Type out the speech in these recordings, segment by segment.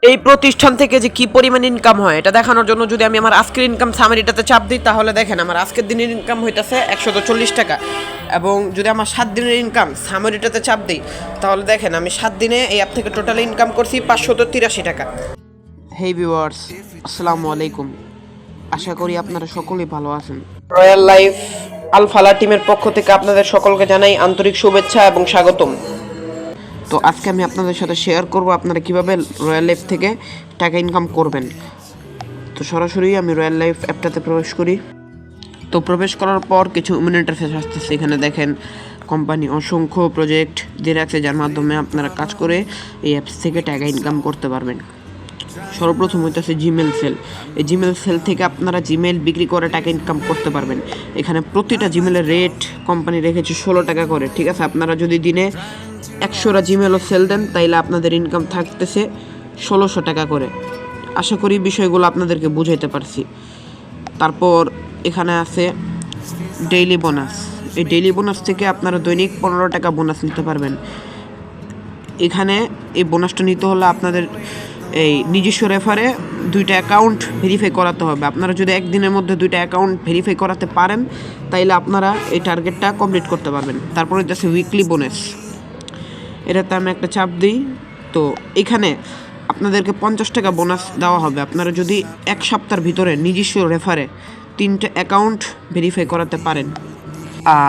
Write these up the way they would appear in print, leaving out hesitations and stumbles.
এই প্রতিষ্ঠান থেকে যে কি পরিমাণ ইনকাম হয় এটা দেখানোর জন্য যদি আমি আমার আজকের ইনকাম সামারিটাতে চাপ দিই, তাহলে দেখেন আমার আজকের দিনের ইনকাম হইতেছে 140 টাকা। এবং যদি আমার 7 দিনের ইনকাম সামারিটাতে চাপ দিই, তাহলে দেখেন আমি 7 দিনে এই অ্যাপ থেকে টোটাল ইনকাম করছি 583 টাকা। হেই ভিউয়ার্স, আসসালামু আলাইকুম। আশা করি আপনারা সকলেই ভালো আছেন। রয়্যাল লাইফ আল ফালাহ টিমের পক্ষ থেকে আপনাদের সকলকে জানাই আন্তরিক শুভেচ্ছা এবং স্বাগতম। তো আজকে আমি আপনাদের সাথে শেয়ার করব আপনারা কিভাবে রয়্যাল লাইফ থেকে টাকা ইনকাম করবেন। তো সরাসরি আমি রয়্যাল লাইফ অ্যাপটাতে প্রবেশ করি। তো প্রবেশ করার পর কিছু ইন্টারফেস আসতেছে। এখানে দেখেন কোম্পানি অসংখ্য প্রজেক্ট দিয়ে রাখছে, যার মাধ্যমে আপনারা কাজ করে এই অ্যাপস থেকে টাকা ইনকাম করতে পারবেন। সর্বপ্রথম হইতেছে জিমেল সেল। এই জিমেল সেল থেকে আপনারা জিমেল বিক্রি করে টাকা ইনকাম করতে পারবেন। এখানে প্রতিটা জিমেলের রেট কোম্পানি রেখেছে 16 টাকা করে, ঠিক আছে। আপনারা যদি দিনে 100টা জিমেলও সেল দেন, তাইলে আপনাদের ইনকাম থাকতেছে 1600 টাকা করে। আশা করি বিষয়গুলো আপনাদেরকে বুঝাইতে পারছি। তারপর এখানে আছে ডেইলি বোনাস। এই ডেইলি বোনাস থেকে আপনারা দৈনিক 15 টাকা বোনাস নিতে পারবেন। এখানে এই বোনাসটা নিতে হলে আপনাদের এই নিজস্ব রেফারে 2টা অ্যাকাউন্ট ভেরিফাই করাতে হবে। আপনারা যদি একদিনের মধ্যে 2টা অ্যাকাউন্ট ভেরিফাই করাতে পারেন, তাইলে আপনারা এই টার্গেটটা কমপ্লিট করতে পারবেন। তারপরে যাচ্ছে উইকলি বোনাস। এটাতে আমি একটা চাপ দিই। তো এখানে আপনাদেরকে 50 টাকা বোনাস দেওয়া হবে আপনারা যদি 1 সপ্তাহের ভিতরে নিজস্ব রেফারে 3টা অ্যাকাউন্ট ভেরিফাই করাতে পারেন।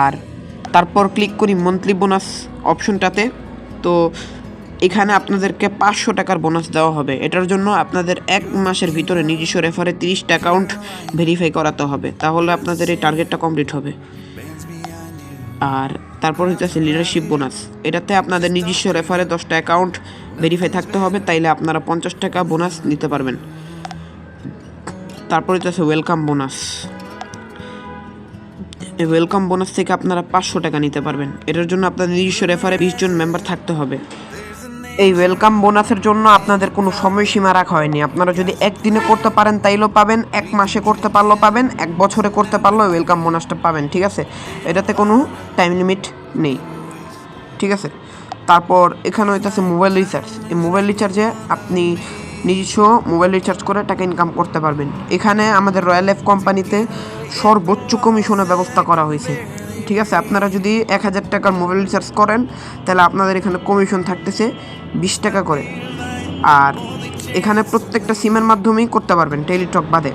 আর তারপর ক্লিক করি মান্থলি বোনাস অপশনটাতে। তো এখানে আপনাদেরকে 500 টাকার বোনাস দেওয়া হবে। এটার জন্য আপনাদের 1 মাসের ভিতরে নিজস্ব রেফারে 30টা অ্যাকাউন্ট ভেরিফাই করাতে হবে, তাহলে আপনাদের এই টার্গেটটা কমপ্লিট হবে। আর তারপর হচ্ছে লিডারশিপ বোনাস। এটাতে আপনাদের নিজস্ব রেফারে 10টা অ্যাকাউন্ট ভেরিফাই থাকতে হবে, তাইলে আপনারা 50 টাকা বোনাস নিতে পারবেন। তারপর হচ্ছে ওয়েলকাম বোনাস। এই ওয়েলকাম বোনাস থেকে আপনারা 500 টাকা নিতে পারবেন। এটার জন্য আপনাদের নিজস্ব রেফারে 20 জন মেম্বার থাকতে হবে। এই ওয়েলকাম বোনাসের জন্য আপনাদের কোনো সময়সীমা রাখা হয়নি। আপনারা যদি একদিনে করতে পারেন তাইলেও পাবেন, 1 মাসে করতে পারলেও পাবেন, 1 বছরে করতে পারলেও ওয়েলকাম বোনাসটা পাবেন, ঠিক আছে। এটাতে কোনো টাইম লিমিট নেই, ঠিক আছে। তারপর এখানে হইতেছে মোবাইল রিচার্জ। এই মোবাইল রিচার্জে আপনি নিজস্ব মোবাইল রিচার্জ করে টাকা ইনকাম করতে পারবেন। এখানে আমাদের রয়্যাল লাইফ কোম্পানিতে সর্বোচ্চ কমিশনের ব্যবস্থা করা হয়েছে, ঠিক আছে। আপনারা যদি 1000 টাকার মোবাইল রিচার্জ করেন, তাহলে আপনাদের এখানে কমিশন থাকতেছে 20 টাকা করে। আর এখানে প্রত্যেকটা সিমের মাধ্যমেই করতে পারবেন, টেলিটক বাদে।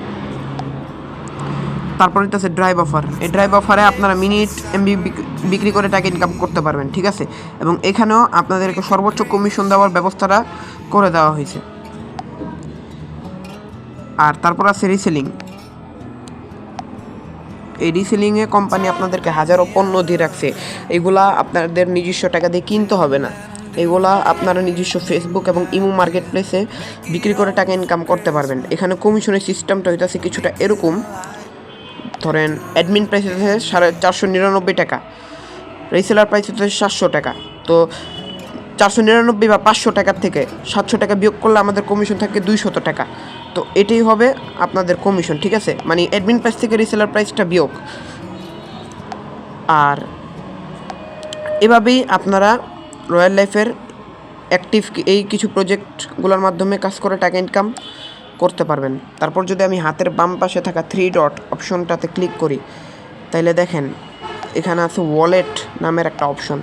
তারপর হচ্ছে ড্রাইভ অফার। এই ড্রাইভ অফারে আপনারা মিনিট এমবি বিক্রি করে টাকা ইনকাম করতে পারবেন, ঠিক আছে। এবং এখানেও আপনাদেরকে সর্বোচ্চ কমিশন দেওয়ার ব্যবস্থাটা করে দেওয়া হয়েছে। আর তারপর আছে রিসেলিং। এই রিসেলিংয়ে কোম্পানি আপনাদেরকে হাজারো পণ্য দিয়ে রাখছে। এগুলা আপনাদের নিজস্ব টাকা দিয়ে কিনতে হবে না। এগুলা আপনারা নিজস্ব ফেসবুক এবং ইমো মার্কেট প্লেসে বিক্রি করে টাকা ইনকাম করতে পারবেন। এখানে কমিশনের সিস্টেমটা হইতেছে কিছুটা এরকম। ধরেন অ্যাডমিন প্রাইস হচ্ছে 499 টাকা, রিসেলার প্রাইস হচ্ছে 700 টাকা। তো 499 বা 500 টাকার থেকে 700 টাকা বিয়োগ করলে আমাদের কমিশন থাকে 200 টাকা। তো এটাই হবে আপনাদের কমিশন, ঠিক আছে। মানে অ্যাডমিন প্রাইস থেকে রিসেলার প্রাইসটা বিয়োগ। আর এভাবেই আপনারা রয়্যাল লাইফের অ্যাক্টিভ এই কিছু প্রজেক্টগুলোর মাধ্যমে কাজ করে টাকা ইনকাম করতে পারবেন। তারপর যদি আমি হাতের বাম পাশে থাকা 3 ডট অপশনটাতে ক্লিক করি, তাইলে দেখেন এখানে আছে ওয়ালেট নামের একটা অপশন।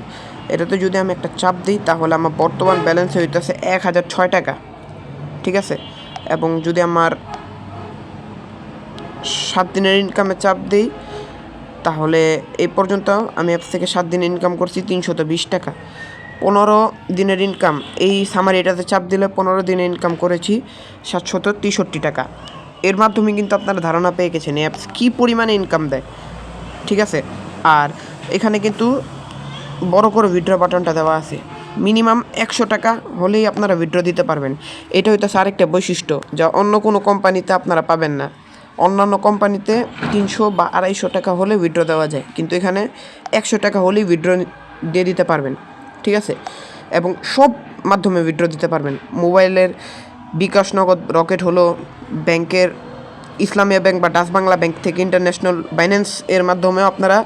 এটাতে যদি আমি একটা চাপ দিই, তাহলে আমার বর্তমান ব্যালেন্স হইতেছে 1006 টাকা, ঠিক আছে। এবং যদি আমার 7 দিনের ইনকামে চাপ দিই, তাহলে এই পর্যন্ত আমি অ্যাপস থেকে 7 দিন ইনকাম করছি 320 টাকা। 15 দিনের ইনকাম এই সামারি এটাতে চাপ দিলে 15 দিনে ইনকাম করেছি 763 টাকা। এর মাধ্যমে কিন্তু আপনারা ধারণা পেয়ে গেছেন অ্যাপস কী পরিমাণে ইনকাম দেয়, ঠিক আছে। আর এখানে কিন্তু বড় করে উইথড্র বাটনটা দেওয়া আছে। মিনিমাম 100 টাকা হলেই আপনারা উইথড্র দিতে পারবেন। এটা হইতেছে আরেকটা বৈশিষ্ট্য যা অন্য কোনো কোম্পানিতে আপনারা পাবেন না। অন্যান্য কোম্পানিতে 300 বা 250 টাকা হলে উইথড্র দেওয়া যায়, কিন্তু এখানে 100 টাকা হলেই উইথড্র দিয়ে দিতে পারবেন, ঠিক আছে। এবং সব মাধ্যমে উইথড্র দিতে পারবেন। মোবাইলের বিকাশ, নগদ, রকেট হলো ব্যাংকের ইসলামিয়া ব্যাংক বা ডাচ বাংলা ব্যাংক থেকে ইন্টারন্যাশনাল বাইন্যান্স এর মাধ্যমেও আপনারা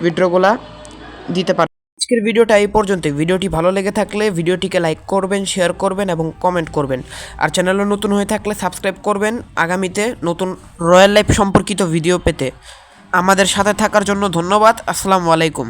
উইথড্রগুলা দিতে পারবেন। আজকের ভিডিওটা এই পর্যন্তই। ভিডিওটি ভালো লেগে থাকলে ভিডিওটিকে লাইক করবেন, শেয়ার করবেন এবং কমেন্ট করবেন। আর চ্যানেলে নতুন হয়ে থাকলে সাবস্ক্রাইব করবেন আগামীতে নতুন রয়্যাল লাইফ সম্পর্কিত ভিডিও পেতে। আমাদের সাথে থাকার জন্য ধন্যবাদ। আসসালামু আলাইকুম।